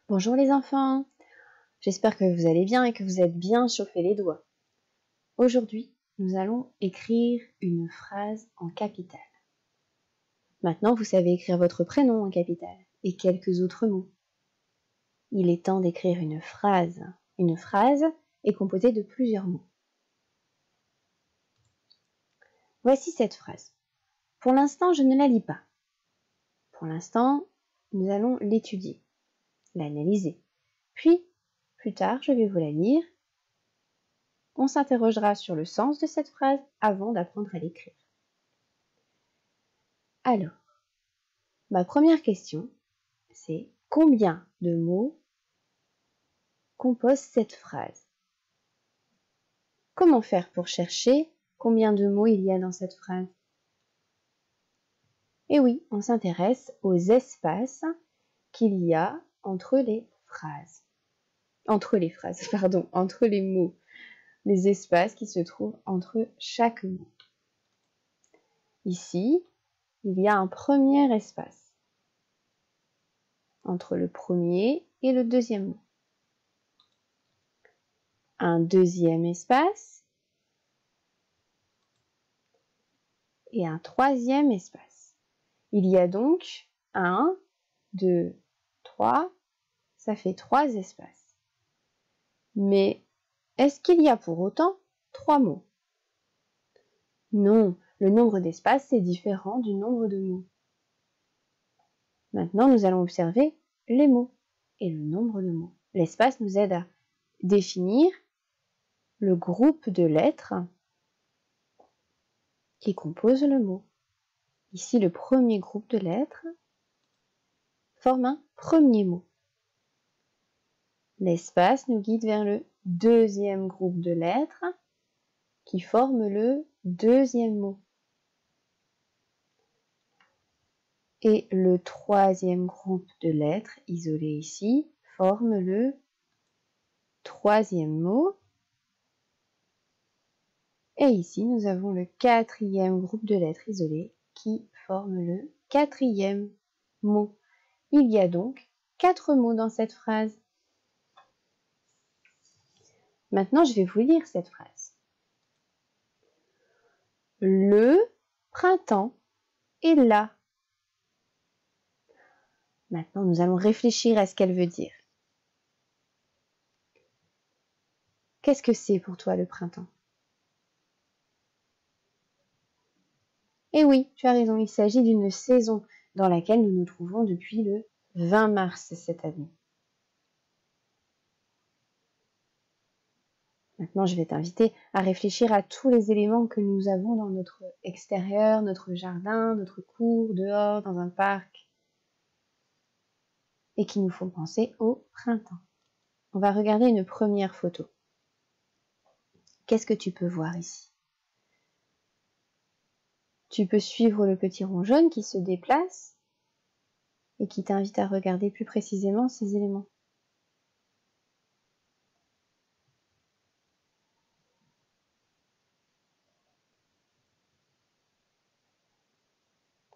Bonjour les enfants, j'espère que vous allez bien et que vous êtes bien chauffés les doigts. Aujourd'hui, nous allons écrire une phrase en capitale. Maintenant, vous savez écrire votre prénom en capitale et quelques autres mots. Il est temps d'écrire une phrase. Une phrase est composée de plusieurs mots. Voici cette phrase. Pour l'instant, je ne la lis pas. Pour l'instant, nous allons l'étudier, l'analyser. Puis, plus tard, je vais vous la lire. On s'interrogera sur le sens de cette phrase avant d'apprendre à l'écrire. Alors, ma première question, c'est combien de mots compose cette phrase? Comment faire pour chercher combien de mots il y a dans cette phrase? Et oui, on s'intéresse aux espaces qu'il y a entre les phrases. Entre les mots. Les espaces qui se trouvent entre chaque mot. Ici, il y a un premier espace entre le premier et le deuxième mot. Un deuxième espace et un troisième espace. Il y a donc 1, 2, 3, ça fait 3 espaces. Mais est-ce qu'il y a pour autant 3 mots? Non, le nombre d'espaces est différent du nombre de mots. Maintenant, nous allons observer les mots et le nombre de mots. L'espace nous aide à définir le groupe de lettres qui compose le mot. Ici, le premier groupe de lettres forme un premier mot. L'espace nous guide vers le deuxième groupe de lettres qui forme le deuxième mot. Et le troisième groupe de lettres isolé ici forme le troisième mot. Et ici, nous avons le quatrième groupe de lettres isolées qui forme le quatrième mot. Il y a donc 4 mots dans cette phrase. Maintenant, je vais vous lire cette phrase. Le printemps est là. Maintenant, nous allons réfléchir à ce qu'elle veut dire. Qu'est-ce que c'est pour toi le printemps? Eh oui, tu as raison, il s'agit d'une saison dans laquelle nous nous trouvons depuis le 20 mars cette année. Maintenant, je vais t'inviter à réfléchir à tous les éléments que nous avons dans notre extérieur, notre jardin, notre cour, dehors, dans un parc, et qui nous font penser au printemps. On va regarder une première photo. Qu'est-ce que tu peux voir ici? Tu peux suivre le petit rond jaune qui se déplace et qui t'invite à regarder plus précisément ces éléments.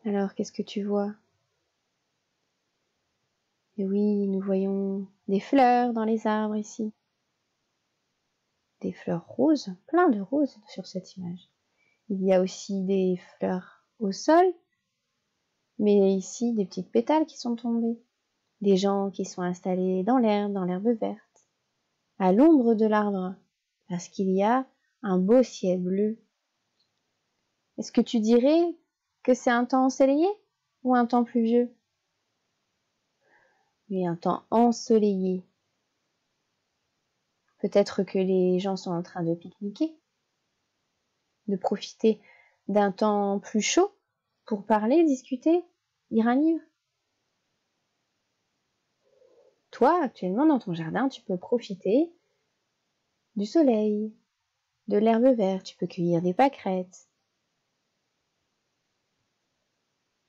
Alors, qu'est-ce que tu vois? Et oui, nous voyons des fleurs dans les arbres ici. Des fleurs roses, plein de roses sur cette image. Il y a aussi des fleurs au sol, mais ici des petites pétales qui sont tombées. Des gens qui sont installés dans l'herbe verte, à l'ombre de l'arbre, parce qu'il y a un beau ciel bleu. Est-ce que tu dirais que c'est un temps ensoleillé ou un temps pluvieux? Oui, un temps ensoleillé. Peut-être que les gens sont en train de pique-niquer, de profiter d'un temps plus chaud pour parler, discuter, lire un livre. Toi, actuellement, dans ton jardin, tu peux profiter du soleil, de l'herbe verte, tu peux cueillir des pâquerettes.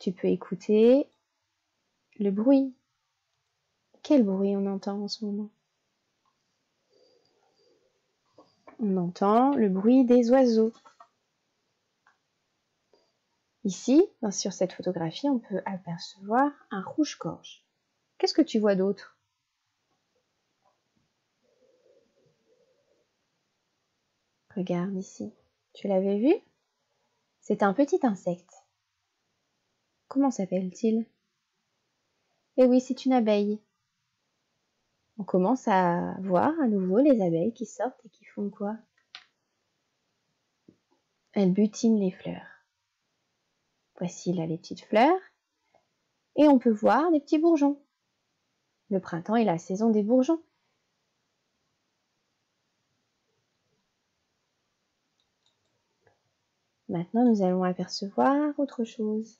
Tu peux écouter le bruit. Quel bruit on entend en ce moment? On entend le bruit des oiseaux. Ici, sur cette photographie, on peut apercevoir un rouge-gorge. Qu'est-ce que tu vois d'autre? Regarde ici. Tu l'avais vu? C'est un petit insecte. Comment s'appelle-t-il? Eh oui, c'est une abeille. On commence à voir à nouveau les abeilles qui sortent et qui font quoi? Elles butinent les fleurs. Voici là les petites fleurs. Et on peut voir des petits bourgeons. Le printemps est la saison des bourgeons. Maintenant, nous allons apercevoir autre chose.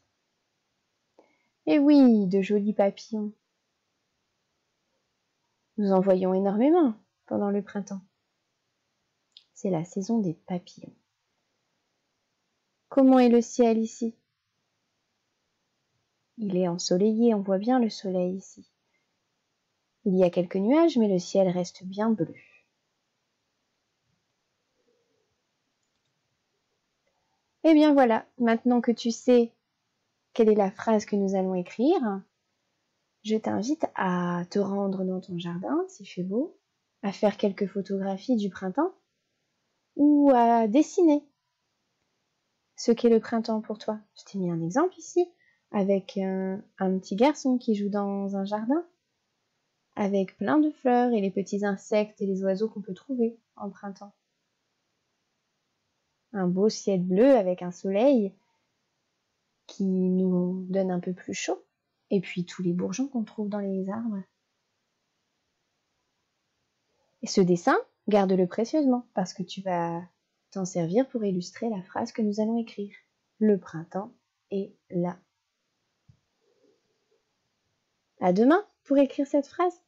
Et oui, de jolis papillons. Nous en voyons énormément pendant le printemps. C'est la saison des papillons. Comment est le ciel ici? Il est ensoleillé, on voit bien le soleil ici. Il y a quelques nuages, mais le ciel reste bien bleu. Eh bien voilà, maintenant que tu sais quelle est la phrase que nous allons écrire, je t'invite à te rendre dans ton jardin, s'il fait beau, à faire quelques photographies du printemps ou à dessiner ce qu'est le printemps pour toi. Je t'ai mis un exemple ici avec un petit garçon qui joue dans un jardin avec plein de fleurs et les petits insectes et les oiseaux qu'on peut trouver en printemps. Un beau ciel bleu avec un soleil qui nous donne un peu plus chaud. Et puis tous les bourgeons qu'on trouve dans les arbres. Et ce dessin, garde-le précieusement parce que tu vas t'en servir pour illustrer la phrase que nous allons écrire. Le printemps est là. À demain pour écrire cette phrase.